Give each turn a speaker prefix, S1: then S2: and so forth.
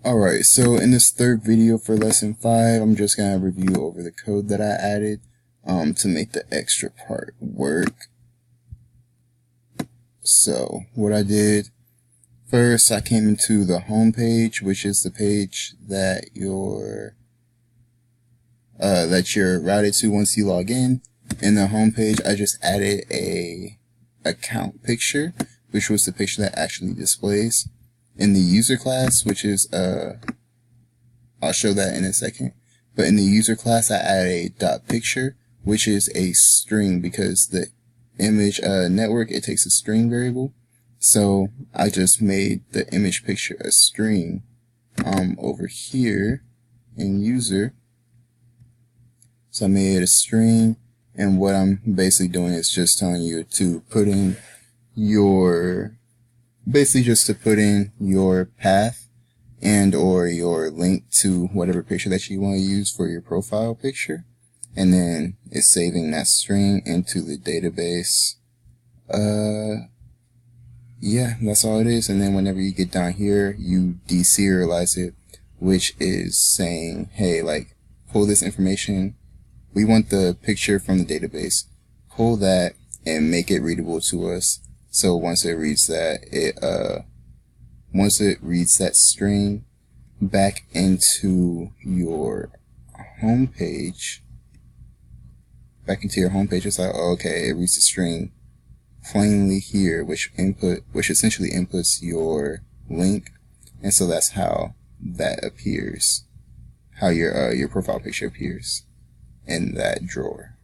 S1: Alright, so in this third video for lesson 5, I'm just going to review over the code that I added to make the extra part work. So what I did, first I came into the home page, which is the page that you're routed to once you log in. In the home page, I just added a account picture, which was the picture that actually displays. In the user class, which is I'll show that in a second, but in the user class I added a dot picture, which is a string, because the image network, it takes a string variable. So I just made the image picture a string over here in user. So I made it a string, and what I'm basically doing is just telling you to put in your path and or your link to whatever picture that you want to use for your profile picture, and then it's saving that string into the database. Yeah, that's all it is. And then whenever you get down here, you deserialize it, which is saying, hey, like, pull this information. We want the picture from the database. Pull that and make it readable to us. So once it reads that, once it reads that string back into your home page, it's like, oh, okay, it reads the string plainly here, which essentially inputs your link, and so that's how that appears, how your profile picture appears in that drawer.